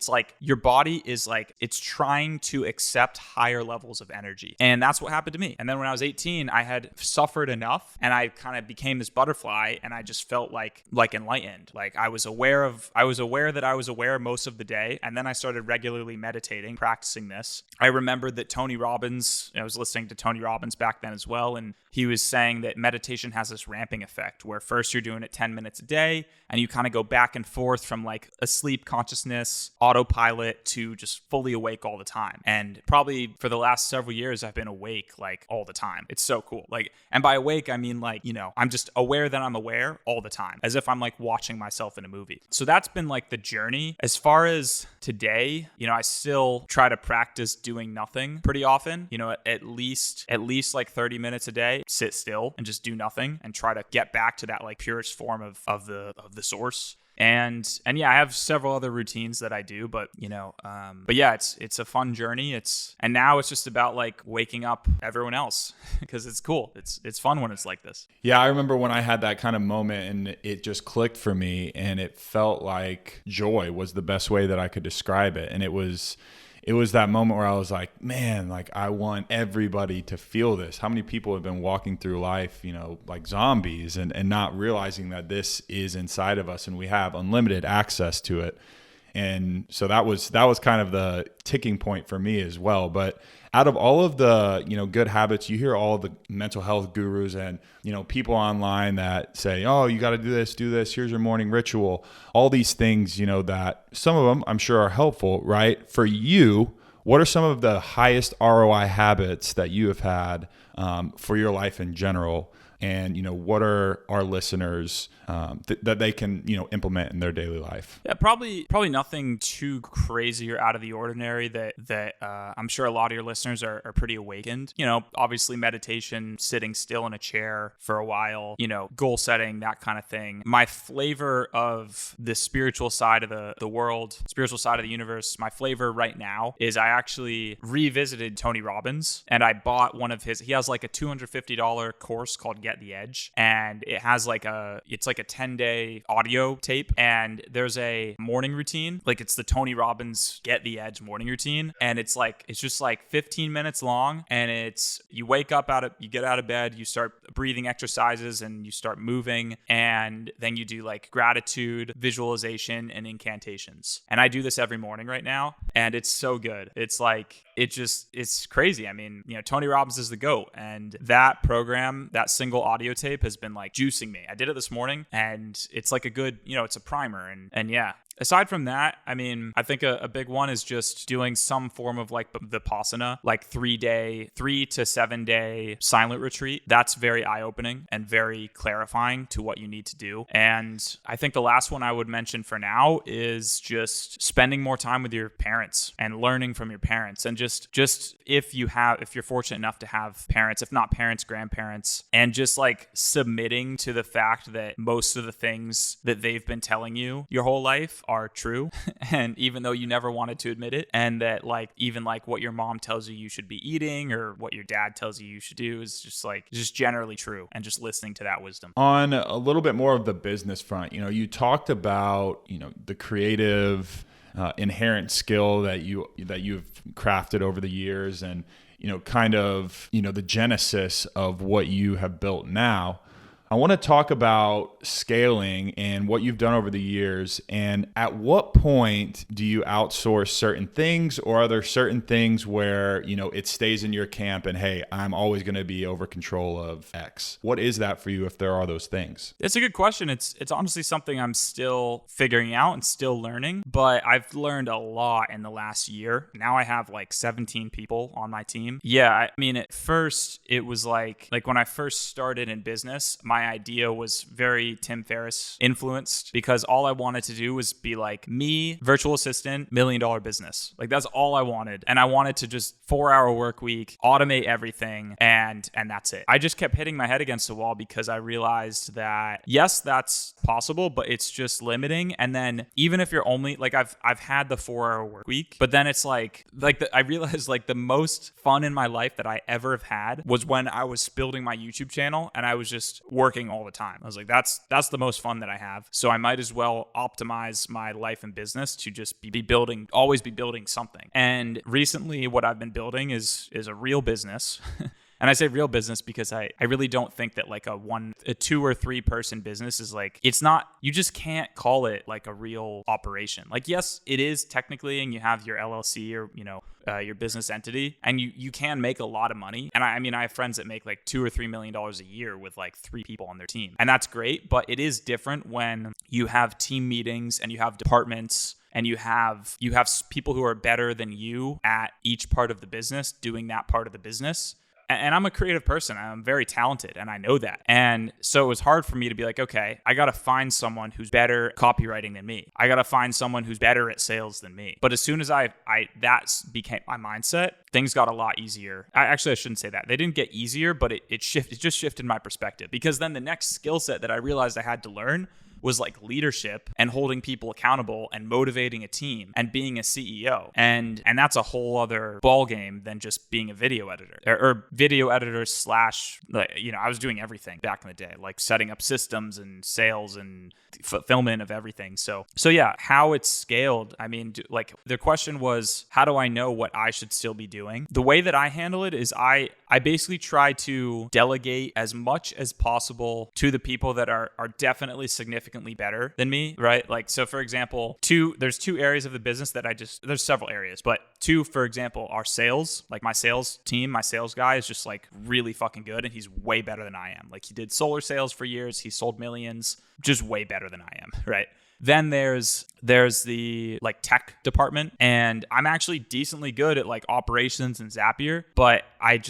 like your body is like, it's trying to accept higher levels of energy. And that's what happened to me. And then when I was 18, I had suffered enough, and I kind of became this butterfly, and I just felt like enlightened. Like I was aware that I was aware most of the day. And then I started regularly meditating, practicing this. I remembered that Tony Robbins, I was listening to Tony Robbins back then as well, and he was saying that meditation has this ramping effect where first you're doing it 10 minutes a day, and you kind of go back and forth from like asleep consciousness, autopilot, to just fully awake all the time. And probably for the last several years, I've been awake like all the time. It's so cool. Like, and by awake, I mean like, I'm just aware that I'm aware all the time, as if I'm like watching myself in a movie. So that's been like the journey. As far as today, I still try to practice doing nothing pretty often, at least like 30 minutes a day, sit still and just do nothing, and try to get back to that like purest form of the source. And yeah, I have several other routines that I do, but yeah, it's a fun journey. And now it's just about like waking up everyone else because it's cool. It's fun when it's like this. Yeah, I remember when I had that kind of moment and it just clicked for me, and it felt like joy was the best way that I could describe it. And it was that moment where I was like, man, like I want everybody to feel this. How many people have been walking through life, like zombies, and not realizing that this is inside of us and we have unlimited access to it. And so that was kind of the ticking point for me as well. But out of all of the, good habits, you hear all the mental health gurus and, people online that say, oh, you got to do this. Here's your morning ritual. All these things, that some of them I'm sure are helpful, right? For you, what are some of the highest ROI habits that you have had for your life in general? And, what are our listeners that they can, implement in their daily life? Yeah, probably nothing too crazy or out of the ordinary that I'm sure a lot of your listeners are pretty awakened. Obviously meditation, sitting still in a chair for a while, goal setting, that kind of thing. My flavor of the spiritual side of the world, spiritual side of the universe, my flavor right now is I actually revisited Tony Robbins, and I bought one of he has like a $250 course called Get the Edge, and it has it's like a 10-day audio tape, and there's a morning routine, like it's the Tony Robbins Get the Edge morning routine, and it's just like 15 minutes long, and you wake up you get out of bed, you start breathing exercises, and you start moving, and then you do like gratitude, visualization, and incantations. And I do this every morning right now, and it's so good. It's like it's crazy. I mean, Tony Robbins is the GOAT, and that program, that single audio tape has been like juicing me. I did it this morning, and it's like a good, it's a primer, and yeah. Aside from that, I mean, I think a big one is just doing some form of like Vipassana, like 3 to 7 day silent retreat. That's very eye-opening and very clarifying to what you need to do. And I think the last one I would mention for now is just spending more time with your parents and learning from your parents. And just if you're fortunate enough to have parents, if not parents, grandparents, and just like submitting to the fact that most of the things that they've been telling you your whole life are true, and even though you never wanted to admit it, and that like even like what your mom tells you should be eating or what your dad tells you should do is just generally true, and just listening to that wisdom. On a little bit more of the business front, you talked about the creative inherent skill that you've crafted over the years, and kind of the genesis of what you have built now. I I want to talk about scaling and what you've done over the years. And at what point do you outsource certain things, or are there certain things where, it stays in your camp and, hey, I'm always going to be over control of X? What is that for you if there are those things? It's a good question. It's honestly something I'm still figuring out and still learning, but I've learned a lot in the last year. Now I have like 17 people on my team. Yeah, I mean, at first it was like when I first started in business, my idea was very Tim Ferriss influenced, because all I wanted to do was be like me, virtual assistant, $1 million business. Like that's all I wanted. And I wanted to just 4-hour work week, automate everything, and that's it. I just kept hitting my head against the wall because I realized that yes, that's possible, but it's just limiting. And then even if you're only like I've had the 4-hour work week, but then it's I realized like the most fun in my life that I ever have had was when I was building my YouTube channel and I was just working all the time. I was like, that's the most fun that I have. So I might as well optimize my life and business to just always be building something. And recently what I've been building is a real business. And I say real business because I really don't think that like a 2 or 3 person business is like, it's not, you just can't call it like a real operation. Like, yes, it is technically, and you have your LLC or, your business entity, and you can make a lot of money. And I mean, I have friends that make like $2 or $3 million a year with like 3 people on their team. And that's great, but it is different when you have team meetings and you have departments and you have people who are better than you at each part of the business doing that part of the business. And I'm a creative person. I'm very talented, and I know that. And so it was hard for me to be like, okay, I got to find someone who's better at copywriting than me. I got to find someone who's better at sales than me. But as soon as that became my mindset, things got a lot easier. I shouldn't say that. They didn't get easier, but it just shifted my perspective. Because then the next skill set that I realized I had to learn was like leadership and holding people accountable and motivating a team and being a CEO. And that's a whole other ball game than just being a video editor or video editor slash, I was doing everything back in the day, like setting up systems and sales and fulfillment of everything. So yeah, how it's scaled. I mean, like the question was, how do I know what I should still be doing? The way that I handle it is I basically try to delegate as much as possible to the people that are definitely significantly better than me, right? Like, so for example, there's 2 areas of the business that there's several areas, but 2, for example, are sales. Like my sales team, my sales guy is just like really fucking good, and he's way better than I am. Like he did solar sales for years. He sold millions, just way better than I am, right? Then there's the like tech department, and I'm actually decently good at like operations and Zapier, but I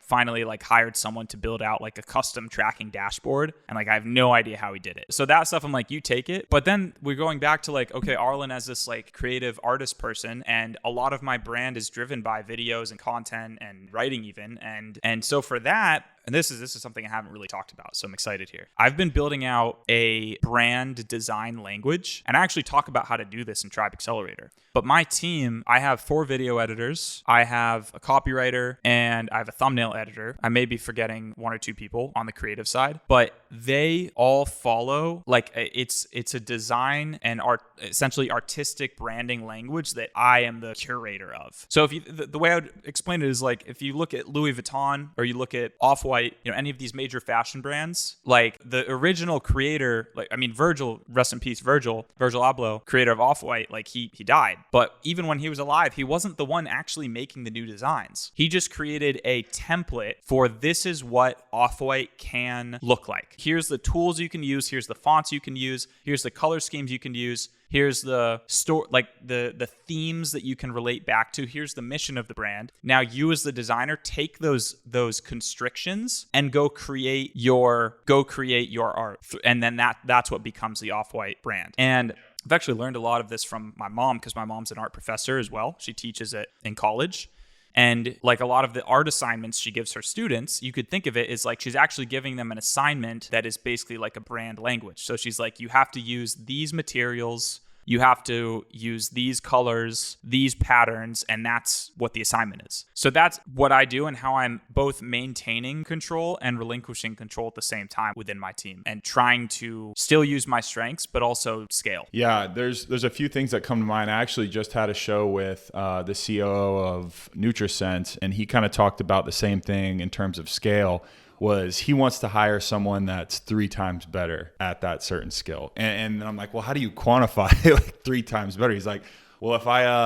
finally like hired someone to build out like a custom tracking dashboard, and like I have no idea how he did it. So that stuff I'm like, you take it. But then we're going back to like, okay, Arlin as this like creative artist person, and a lot of my brand is driven by videos and content and writing even, and so for that, and this is something I haven't really talked about, so I'm excited here. I've been building out a brand design language, and I actually talk about how to do this in Tribe Accelerator. But my team, I have 4 video editors, I have a copywriter, and I have a thumbnail editor. I may be forgetting 1 or 2 people on the creative side, but they all follow like it's a design and essentially artistic branding language that I am the curator of. So if the way I would explain it is like, if you look at Louis Vuitton or you look at Off-White, any of these major fashion brands, like the original creator, like, I mean, Virgil, rest in peace, Virgil Abloh, creator of Off-White, like he died. But even when he was alive, he wasn't the one actually making the new designs. He just created a template for this is what Off-White can look like. Here's the tools you can use. Here's the fonts you can use. Here's the color schemes you can use. Here's the store, like the themes that you can relate back to. Here's the mission of the brand. Now you as the designer take those constrictions and go create your art. And then that's what becomes the Off-White brand. And I've actually learned a lot of this from my mom, because my mom's an art professor as well. She teaches it in college. And like a lot of the art assignments she gives her students, you could think of it as like she's actually giving them an assignment that is basically like a brand language. So she's like, you have to use these materials, you have to use these colors, these patterns, and that's what the assignment is. So that's what I do and how I'm both maintaining control and relinquishing control at the same time within my team and trying to still use my strengths, but also scale. Yeah, there's a few things that come to mind. I actually just had a show with the COO of NutriSense, and he kind of talked about the same thing in terms of scale. was he wants to hire someone that's 3 times better at that certain skill. And I'm like, well, how do you quantify like 3 times better? He's like, well,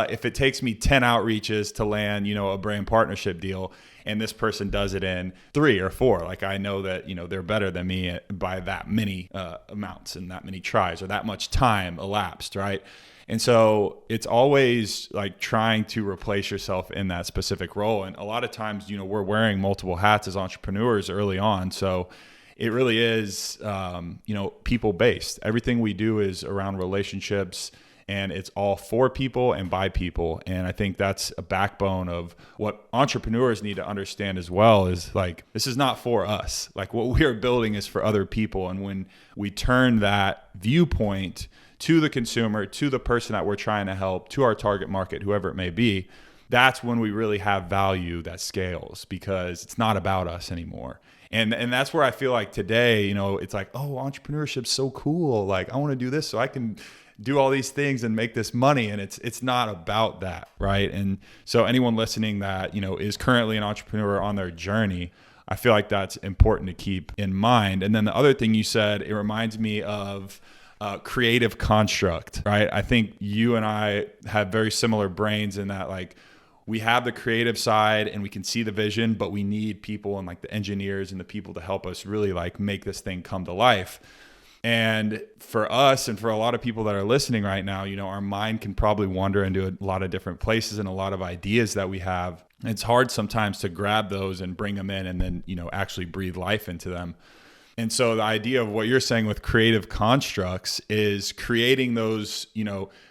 if it takes me 10 outreaches to land, a brand partnership deal, and this person does it in 3 or 4, like I know that, they're better than me by that many amounts and that many tries or that much time elapsed, right? And so it's always like trying to replace yourself in that specific role. And a lot of times, we're wearing multiple hats as entrepreneurs early on. So it really is, people based. Everything we do is around relationships, and it's all for people and by people. And I think that's a backbone of what entrepreneurs need to understand as well, is like, this is not for us. Like, what we are building is for other people. And when we turn that viewpoint to the consumer, to the person that we're trying to help, to our target market, whoever it may be, that's when we really have value that scales, because it's not about us anymore. And that's where I feel like today, it's like, oh, entrepreneurship's so cool. Like, I want to do this so I can do all these things and make this money. And it's not about that, right? And so anyone listening that, is currently an entrepreneur on their journey, I feel like that's important to keep in mind. And then the other thing you said, it reminds me of creative construct, right? I think you and I have very similar brains in that, like, we have the creative side and we can see the vision, but we need people and like the engineers and the people to help us really like make this thing come to life. And for us, and for a lot of people that are listening right now, our mind can probably wander into a lot of different places and a lot of ideas that we have. It's hard sometimes to grab those and bring them in and then, actually breathe life into them. And so the idea of what you're saying with creative constructs is creating those,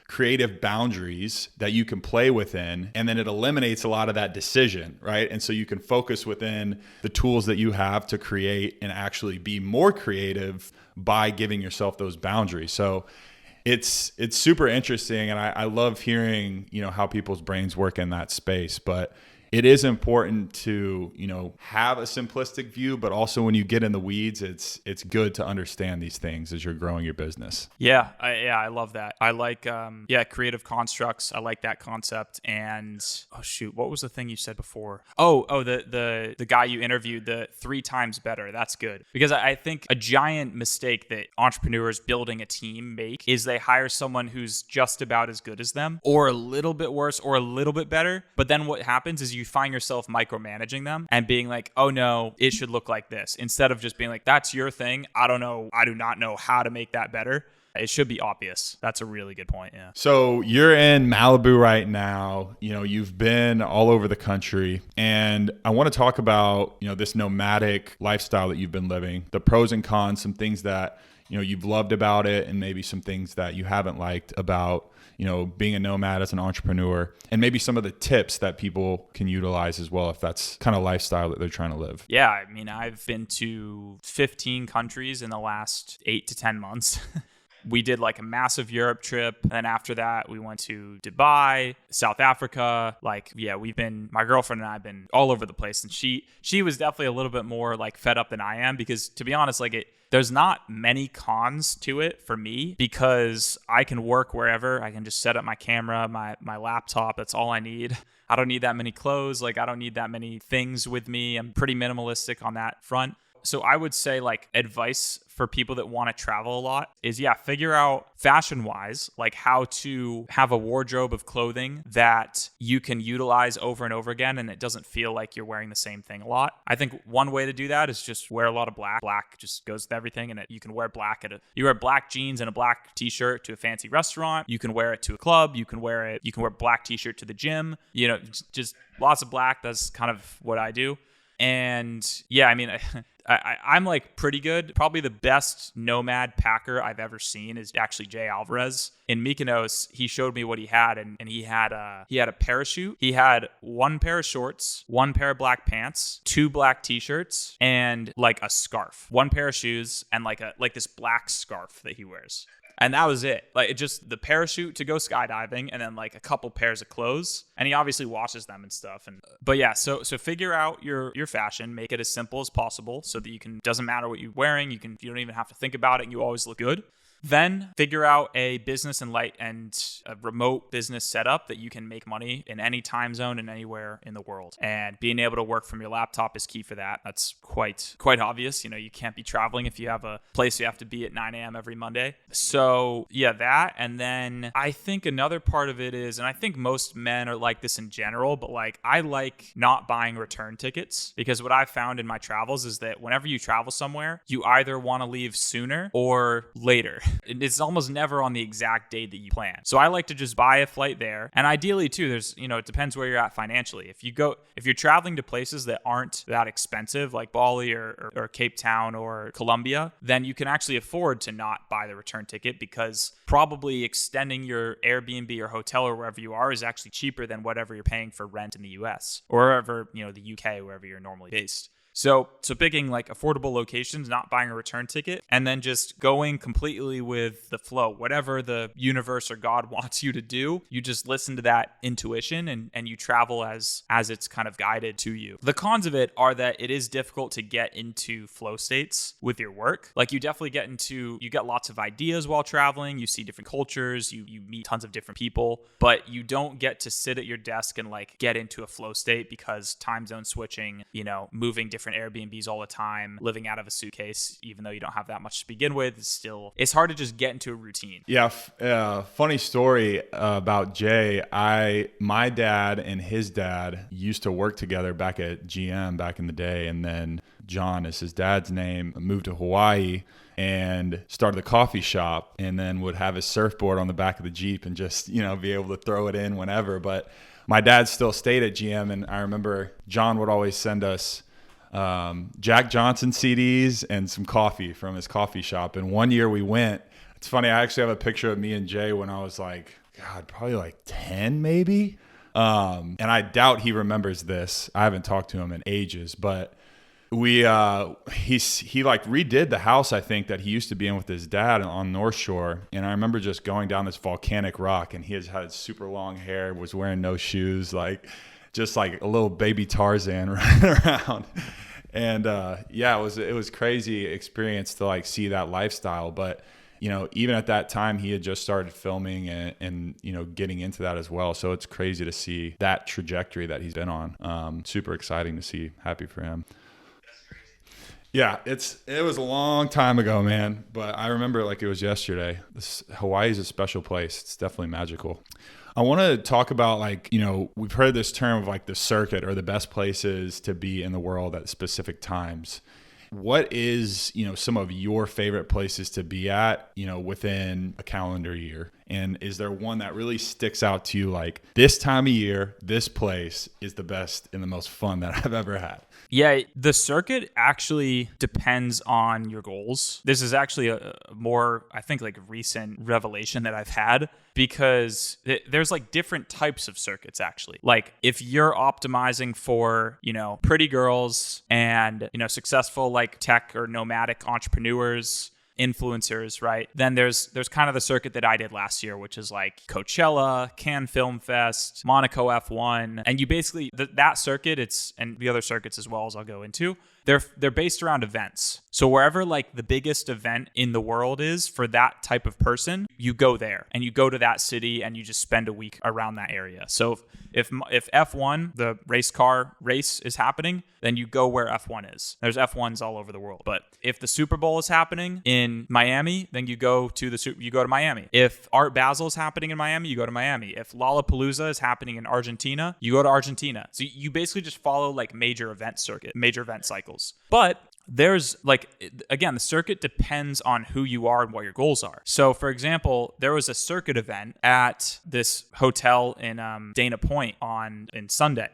creative boundaries that you can play within, and then it eliminates a lot of that decision, right? And so you can focus within the tools that you have to create and actually be more creative by giving yourself those boundaries. So it's super interesting, and I love hearing, how people's brains work in that space. But it is important to, have a simplistic view, but also when you get in the weeds, it's good to understand these things as you're growing your business. Yeah, I love that. I like, creative constructs. I like that concept. And what was the thing you said before? The guy you interviewed, the 3 times better. That's good, because I think a giant mistake that entrepreneurs building a team make is they hire someone who's just about as good as them, or a little bit worse, or a little bit better. But then what happens is you find yourself micromanaging them and being like, oh no, it should look like this, instead of just being like, that's your thing. I do not know how to make that better. It should be obvious. That's a really good point. Yeah. So you're in Malibu right now. You've been all over the country, and I want to talk about, this nomadic lifestyle that you've been living, the pros and cons, some things that, you've loved about it, and maybe some things that you haven't liked about, being a nomad as an entrepreneur, and maybe some of the tips that people can utilize as well, if that's kind of lifestyle that they're trying to live. Yeah. I mean, I've been to 15 countries in the last 8 to 10 months. We did like a massive Europe trip. And then after that, we went to Dubai, South Africa. My girlfriend and I have been all over the place. And she was definitely a little bit more like fed up than I am, because to be honest, there's not many cons to it for me, because I can work wherever. I can just set up my camera, my laptop. That's all I need. I don't need that many clothes. I don't need that many things with me. I'm pretty minimalistic on that front. So I would say advice for people that want to travel a lot is, figure out fashion-wise, how to have a wardrobe of clothing that you can utilize over and over again, and it doesn't feel like you're wearing the same thing a lot. I think one way to do that is just wear a lot of black. Black just goes with everything, and you can wear black you wear black jeans and a black t-shirt to a fancy restaurant. You can wear it to a club. You can wear black t-shirt to the gym. Just lots of black. That's kind of what I do. And I'm pretty good. Probably the best nomad packer I've ever seen is actually Jay Alvarez. In Mykonos, he showed me what he had, and he had a parachute. He had 1 pair of shorts, 1 pair of black pants, 2 black t-shirts, and a scarf. 1 pair of shoes, and this black scarf that he wears. And that was it. Just the parachute to go skydiving, and then a couple pairs of clothes. And he obviously washes them and stuff. So figure out your fashion, make it as simple as possible so that doesn't matter what you're wearing. You don't even have to think about it, and you always look good. Then figure out a business and a remote business setup that you can make money in any time zone and anywhere in the world. And being able to work from your laptop is key for that. That's quite obvious. You can't be traveling if you have a place you have to be at 9 a.m. every Monday. So yeah, that. And then I think another part of it is, and I think most men are like this in general, but like I like not buying return tickets, because what I've found in my travels is that whenever you travel somewhere, you either want to leave sooner or later. It's almost never on the exact date that you plan. So I like to just buy a flight there. And ideally too, there's, it depends where you're at financially. If you're traveling to places that aren't that expensive, like Bali or Cape Town or Colombia, then you can actually afford to not buy the return ticket, because probably extending your Airbnb or hotel or wherever you are is actually cheaper than whatever you're paying for rent in the US or wherever, the UK, wherever you're normally based. So picking like affordable locations, not buying a return ticket, and then just going completely with the flow. Whatever the universe or God wants you to do, you just listen to that intuition and you travel as it's kind of guided to you. The cons of it are that it is difficult to get into flow states with your work. Like you get lots of ideas while traveling, you see different cultures, you meet tons of different people, but you don't get to sit at your desk and like get into a flow state, because time zone switching, moving different Airbnbs all the time, living out of a suitcase, even though you don't have that much to begin with, it's hard to just get into a routine. Yeah. Funny story about Jay. My dad and his dad used to work together back at GM back in the day. And then John is his dad's name, moved to Hawaii and started a coffee shop, and then would have his surfboard on the back of the Jeep and just, be able to throw it in whenever. But my dad still stayed at GM. And I remember John would always send us Jack Johnson CDs and some coffee from his coffee shop. And one year we went. It's funny, I actually have a picture of me and Jay when I was like, probably like 10 maybe. And I doubt he remembers this. I haven't talked to him in ages, but he like redid the house, I think, that he used to be in with his dad on North Shore. And I remember just going down this volcanic rock, and he had super long hair, was wearing no shoes, just like a little baby Tarzan running around. And it was crazy experience to like see that lifestyle. But, even at that time, he had just started filming and getting into that as well. So it's crazy to see that trajectory that he's been on. Super exciting to see. Happy for him. Yeah, it was a long time ago, man. But I remember like it was yesterday. Hawaii is a special place. It's definitely magical. I want to talk about we've heard this term of like the circuit, or the best places to be in the world at specific times. What is, some of your favorite places to be at, within a calendar year? And is there one that really sticks out to you, like this time of year, this place is the best and the most fun that I've ever had? Yeah, the circuit actually depends on your goals. This is actually a more, I think, like recent revelation that I've had, because there's like different types of circuits actually. Like if you're optimizing for, pretty girls and, successful like tech or nomadic entrepreneurs, influencers, right? Then there's kind of the circuit that I did last year, which is like Coachella, Cannes Film Fest, Monaco F1. And you basically, that circuit, and the other circuits as well, as I'll go into, they're based around events. So wherever like the biggest event in the world is for that type of person, you go there and you go to that city and you just spend a week around that area. So if F1, the race car race, is happening, then you go where F1 is. There's F1s all over the world. But if the Super Bowl is happening in Miami, then you go to Miami. If Art Basel is happening in Miami, you go to Miami. If Lollapalooza is happening in Argentina, you go to Argentina. So you basically just follow like major event cycles. But there's again, the circuit depends on who you are and what your goals are. So for example, there was a circuit event at this hotel in Dana Point on Sunday.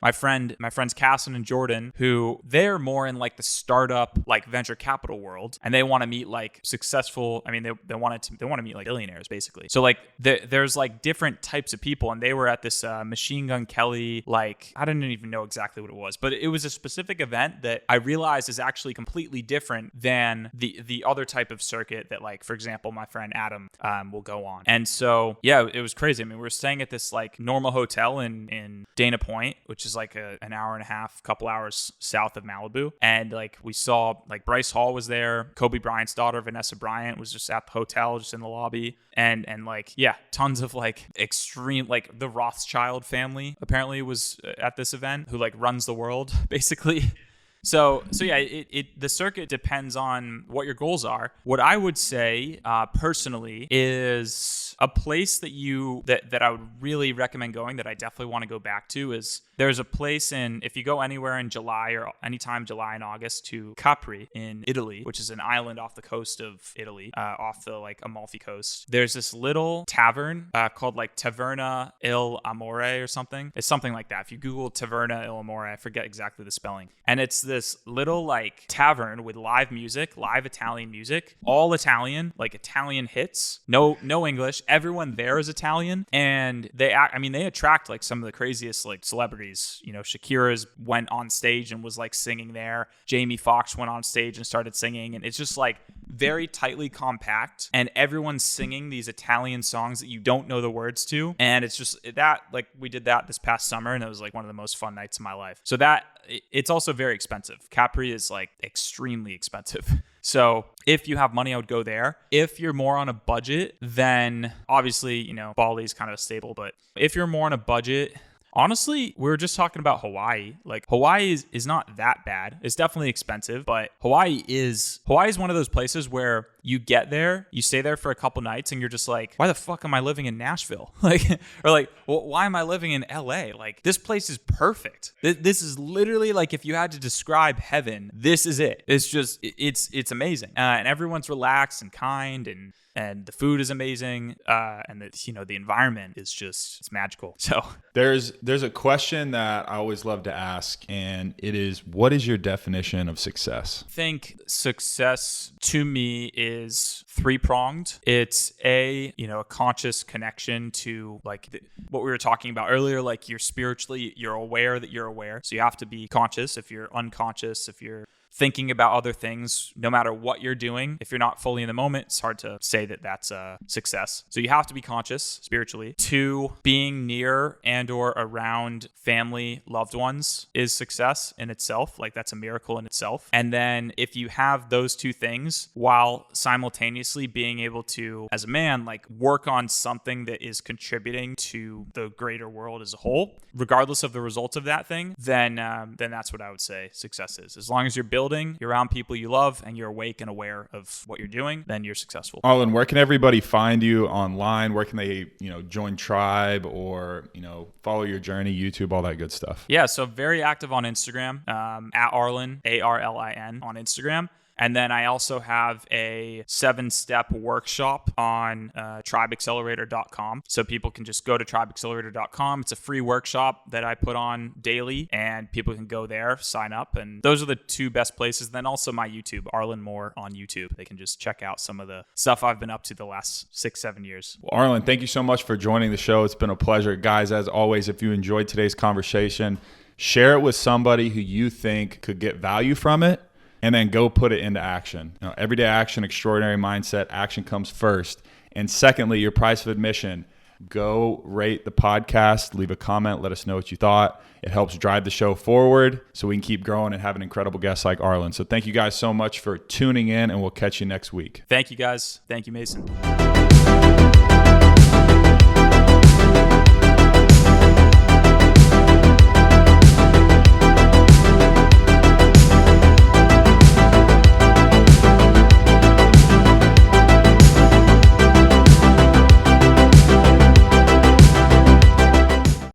My friends Casson and Jordan, who they're more in like the startup, like venture capital world, and they want to meet like successful. I mean, they want to meet like billionaires basically. So like there's like different types of people, and they were at this Machine Gun Kelly, like I don't even know exactly what it was, but it was a specific event that I realized realize is actually completely different than the other type of circuit that, like, for example, my friend Adam will go on. And so, yeah, it was crazy. I mean, we were staying at this like normal hotel in Dana Point, which is like an hour and a half, couple hours south of Malibu. And like we saw like Bryce Hall was there. Kobe Bryant's daughter, Vanessa Bryant, was just at the hotel, just in the lobby. And like, yeah, tons of like extreme, like the Rothschild family apparently was at this event, who like runs the world basically. So yeah, the circuit depends on what your goals are. What I would say personally is a place that I would really recommend going, that I definitely want to go back to, is there's a place if you go anywhere in July or anytime July and August, to Capri in Italy, which is an island off the coast of Italy, off the like Amalfi Coast. There's this little tavern called like Taverna Il Amore or something. It's something like that. If you Google Taverna Il Amore, I forget exactly the spelling. And it's this little like tavern with live music, live Italian music, all Italian, like Italian hits, no English. Everyone there is Italian, and they attract like some of the craziest like celebrities. You know, Shakira's went on stage and was like singing there. Jamie Foxx went on stage and started singing, and it's just like very tightly compact, and everyone's singing these Italian songs that you don't know the words to. And it's just that, like, we did that this past summer, and it was like one of the most fun nights of my life. So that, it's also very expensive. Capri is like extremely expensive. So if you have money, I would go there. If you're more on a budget, then obviously, you know, Bali's kind of a staple. But if you're more on a budget, honestly, we were just talking about Hawaii. Like, Hawaii is not that bad. It's definitely expensive, but Hawaii is one of those places where you get there, you stay there for a couple nights, and you're just like, why the fuck am I living in Nashville? Like, or like, well, why am I living in LA? Like, this place is perfect. This is literally like, if you had to describe heaven, this is it. It's just, it's amazing. And everyone's relaxed and kind, and the food is amazing, and the environment is just, it's magical. So there's a question that I always love to ask, and it is, what is your definition of success? I think success to me is three-pronged. It's a conscious connection to like what we were talking about earlier. Like, you're aware that you're aware, so you have to be conscious. If you're unconscious, if you're thinking about other things, no matter what you're doing, if you're not fully in the moment, it's hard to say that that's a success. So you have to be conscious spiritually. 2, being near and or around family, loved ones is success in itself. Like, that's a miracle in itself. And then if you have those 2 things while simultaneously being able to, as a man, like, work on something that is contributing to the greater world as a whole, regardless of the results of that thing, then that's what I would say success is. As long as you're building, you're around people you love, and you're awake and aware of what you're doing, then you're successful. Arlin, where can everybody find you online? Where can they, join Tribe or, follow your journey, YouTube, all that good stuff? Yeah, so very active on Instagram, at Arlin, ARLIN on Instagram. And then I also have a 7-step workshop on tribeaccelerator.com. So people can just go to tribeaccelerator.com. It's a free workshop that I put on daily, and people can go there, sign up. And those are the 2 best places. Then also my YouTube, Arlin Moore on YouTube. They can just check out some of the stuff I've been up to the last 6-7 years. Well, Arlin, thank you so much for joining the show. It's been a pleasure. Guys, as always, if you enjoyed today's conversation, share it with somebody who you think could get value from it, and then go put it into action. Everyday action, extraordinary mindset. Action comes first. And secondly, your price of admission. Go rate the podcast, leave a comment, let us know what you thought. It helps drive the show forward so we can keep growing and have an incredible guest like Arlin. So thank you guys so much for tuning in, and we'll catch you next week. Thank you, guys. Thank you, Mason.